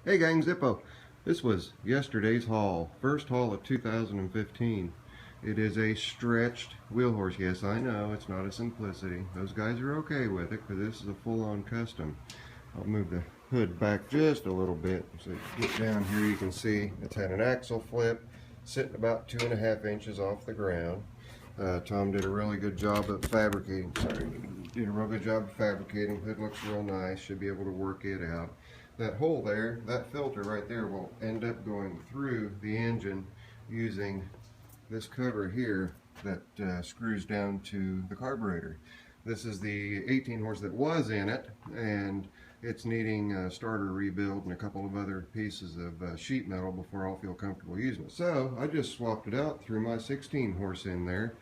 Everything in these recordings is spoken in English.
Hey gang, Zippo. This was yesterday's haul, first haul of 2015. It is a stretched wheel horse. Yes, I know, it's not a Simplicity. Those guys are okay with it because this is a full-on custom. I'll move the hood back just a little bit. So you get down here, you can see it's had an axle flip, sitting about 2.5 inches off the ground. Tom did a really good job of fabricating. Did a real good job of fabricating. Hood looks real nice. Should be able to work it out. That hole there, that filter right there, will end up going through the engine using this cover here that screws down to the carburetor. This is the 18 horse that was in it, and it's needing a starter rebuild and a couple of other pieces of sheet metal before I'll feel comfortable using it. So I just swapped it out, threw my 16 horse in there.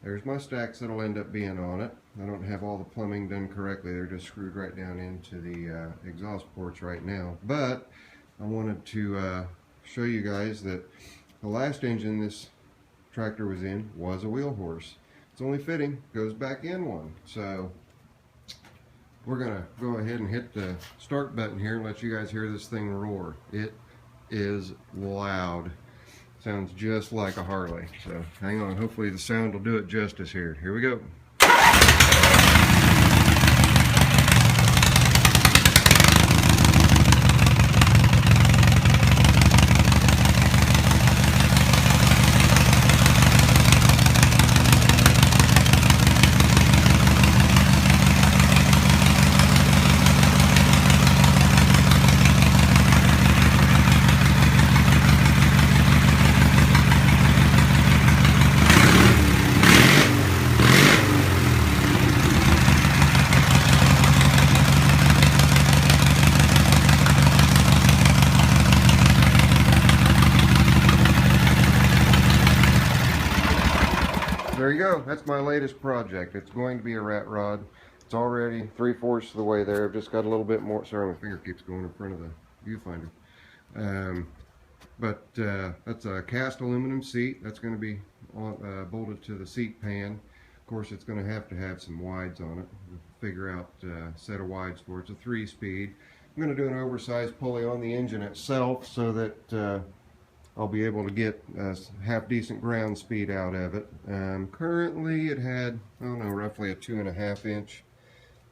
There's my stacks that'll end up being on it. I don't have all the plumbing done correctly. They're just screwed right down into the exhaust ports right now. But I wanted to show you guys that the last engine this tractor was in was a wheel horse. It's only fitting, goes back in one. So we're gonna go ahead and hit the start button here and let you guys hear this thing roar. It is loud. Sounds just like a Harley. So hang on, hopefully the sound will do it justice here. Here we go. There you go. That's my latest project. It's going to be a rat rod. It's already 3/4 of the way there. I've just got a little bit more. Sorry, my finger keeps going in front of the viewfinder. That's a cast aluminum seat. That's going to be bolted to the seat pan. Of course, it's going to have some wides on it. We'll figure out a set of wides for it. It's a 3-speed. I'm going to do an oversized pulley on the engine itself so that I'll be able to get half decent ground speed out of it. Currently it had, I don't know, roughly a 2.5 inch,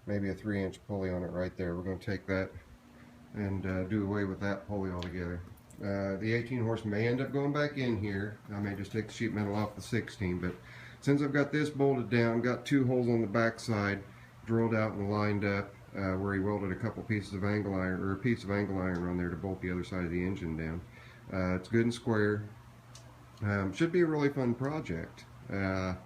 maybe a 3-inch pulley on it right there. We're going to take that and do away with that pulley altogether. The 18 horse may end up going back in here. I may just take the sheet metal off the 16, but since I've got this bolted down, got 2 holes on the back side drilled out and lined up where he welded a couple pieces of angle iron, or a piece of angle iron on there to bolt the other side of the engine down. It's good and square. Should be a really fun project. The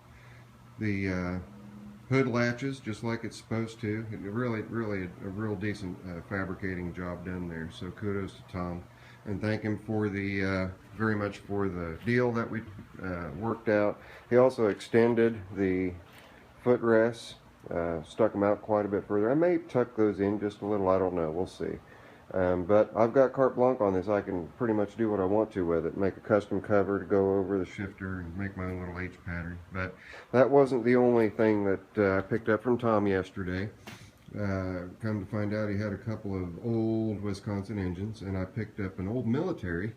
hood latches just like it's supposed to. Really a real decent fabricating job done there. So kudos to Tom, and thank him for the very much for the deal that we worked out. He also extended the footrests, stuck them out quite a bit further. I may tuck those in just a little. I don't know. We'll see. But I've got carte blanche on this. I can pretty much do what I want to with it. Make a custom cover to go over the shifter and make my own little H pattern. But that wasn't the only thing that I picked up from Tom yesterday. Come to find out, he had a couple of old Wisconsin engines, and I picked up an old military.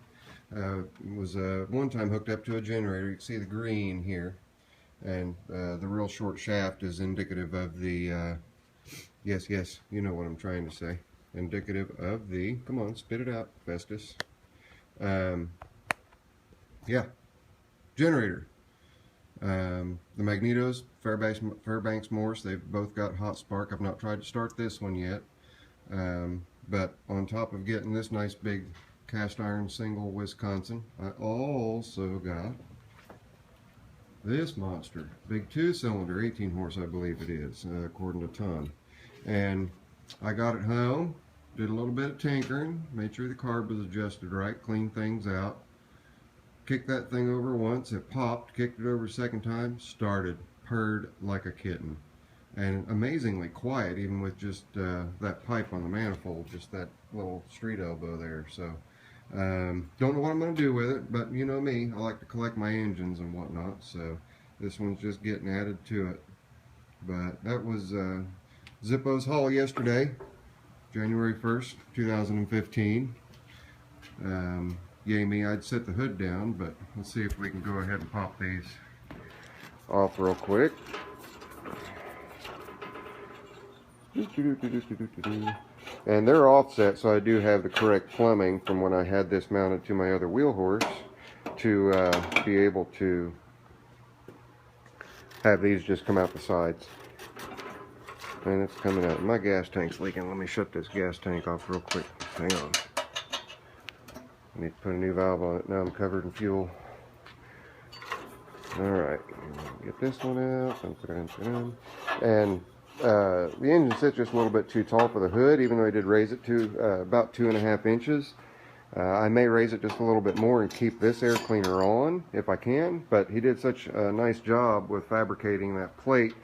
It was one time hooked up to a generator. You can see the green here, and the real short shaft is indicative of the yes, you know what I'm trying to say. Indicative of the, come on, spit it out, Festus. Yeah, generator. The Magnetos, Fairbanks Morse, they've both got hot spark. I've not tried to start this one yet. But on top of getting this nice big cast iron single Wisconsin, I also got this monster. Big 2-cylinder, 18 horse I believe it is, according to Tom. And I got it home, did a little bit of tinkering, made sure the carb was adjusted right, cleaned things out, kicked that thing over once, it popped, kicked it over a second time, started, purred like a kitten, and amazingly quiet even with just that pipe on the manifold, just that little street elbow there. So don't know what I'm going to do with it, but you know me, I like to collect my engines and whatnot, so this one's just getting added to it. But that was Zippo's haul yesterday, January 1st, 2015. Yay me, I'd set the hood down, but let's see if we can go ahead and pop these off real quick. And they're offset, so I do have the correct plumbing from when I had this mounted to my other wheel horse to be able to have these just come out the sides. And it's coming out. My gas tank's leaking. Let me shut this gas tank off real quick. Hang on. I need to put a new valve on it. Now I'm covered in fuel. Alright, get this one out. And the engine sits just a little bit too tall for the hood, even though I did raise it to about 2.5 inches. I may raise it just a little bit more and keep this air cleaner on if I can, but he did such a nice job with fabricating that plate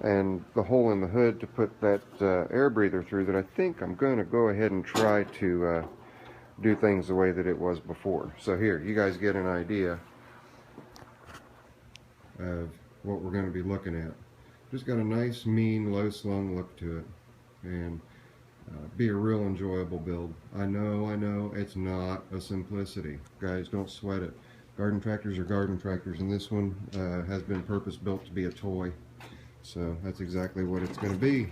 and the hole in the hood to put that air breather through that I think I'm going to go ahead and try to do things the way that it was before. So here, you guys get an idea of what we're going to be looking at. Just got a nice, mean, low-slung look to it, and be a real enjoyable build. I know, it's not a simplicity. Guys, don't sweat it. Garden tractors are garden tractors, and this one has been purpose-built to be a toy. So that's exactly what it's going to be.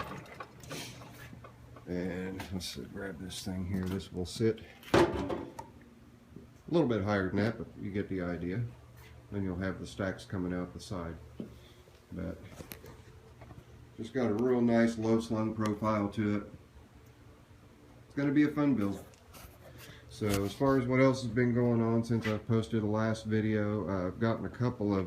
And let's grab this thing here. This will sit a little bit higher than that, but you get the idea. Then you'll have the stacks coming out the side. But just got a real nice low slung profile to it. It's going to be a fun build. So as far as what else has been going on since I posted the last video, I've gotten a couple of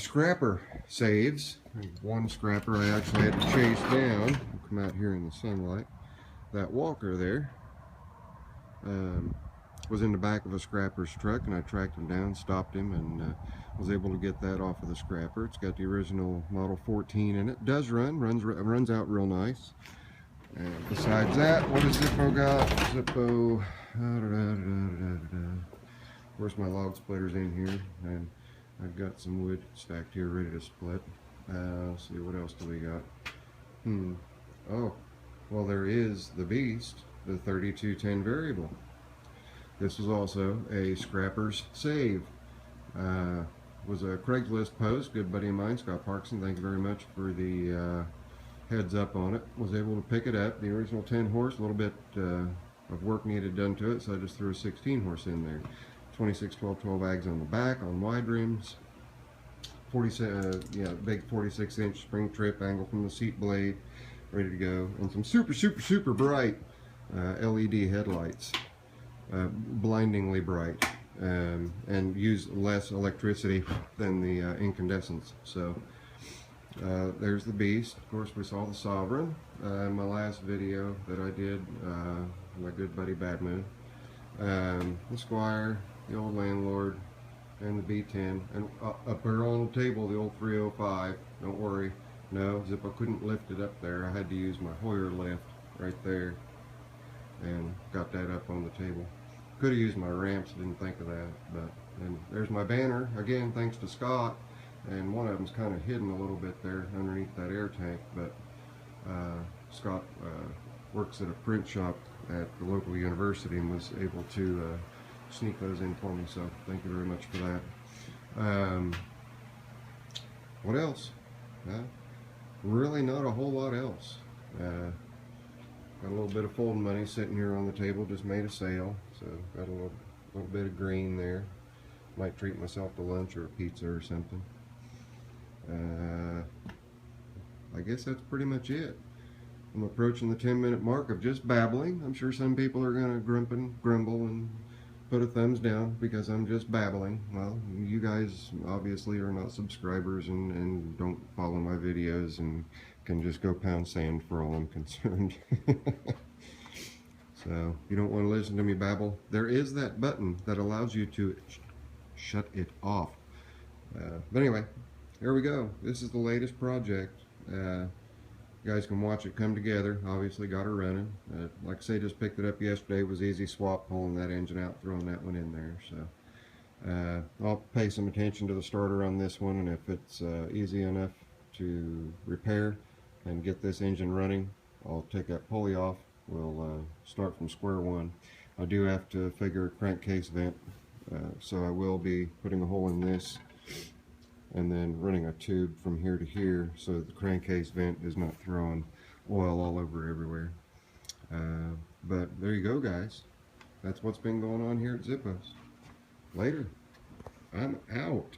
scrapper saves. One scrapper I actually had to chase down. I'll come out here in the sunlight. That walker there was in the back of a scrapper's truck, and I tracked him down, stopped him, and was able to get that off of the scrapper. It's got the original Model 14 in it. Does runs out real nice. And besides that, what has Zippo got? Zippo, of course my log splitter's in here, and I've got some wood stacked here ready to split. Let's see, what else do we got? Oh, well, there is the beast, the 3210 variable. This was also a scrapper's save. Was a Craigslist post. Good buddy of mine, Scott Parkson, thank you very much for the heads up on it. Was able to pick it up. The original 10 horse, a little bit of work needed done to it, so I just threw a 16 horse in there. 26 12 ags on the back on wide rims. 46, big 46-inch spring trip angle from the seat blade, ready to go, and some super bright LED headlights, blindingly bright, and use less electricity than the incandescents. So there's the beast. Of course, we saw the Sovereign in my last video that I did. My good buddy Bad Moon, the Squire, the old landlord, and the B10, and up there on the table, the old 305. Don't worry, no, Zippo couldn't lift it up there. I had to use my Hoyer lift right there, and got that up on the table. Could have used my ramps, didn't think of that. But and there's my banner again, thanks to Scott. And one of them's kind of hidden a little bit there underneath that air tank. But Scott works at a print shop at the local university and was able to sneak those in for me, so thank you very much for that. What else? Really not a whole lot else. Got a little bit of folding money sitting here on the table, just made a sale, so got a little bit of green there. Might treat myself to lunch or a pizza or something. I guess that's pretty much it. I'm approaching the 10-minute mark of just babbling. I'm sure some people are going to grumble and put a thumbs down because I'm just babbling. Well, you guys obviously are not subscribers and don't follow my videos and can just go pound sand for all I'm concerned. So if you don't want to listen to me babble, there is that button that allows you to shut it off. But anyway, here we go. This is the latest project. You guys can watch it come together. Obviously got her running. Like I say, just picked it up yesterday. It was easy swap, pulling that engine out, throwing that one in there. So I'll pay some attention to the starter on this one, and if it's easy enough to repair and get this engine running, I'll take that pulley off, we'll start from square one. I do have to figure a crankcase vent, so I will be putting a hole in this and then running a tube from here to here so the crankcase vent is not throwing oil all over everywhere. But there you go, guys. That's what's been going on here at Zippo's. Later. I'm out.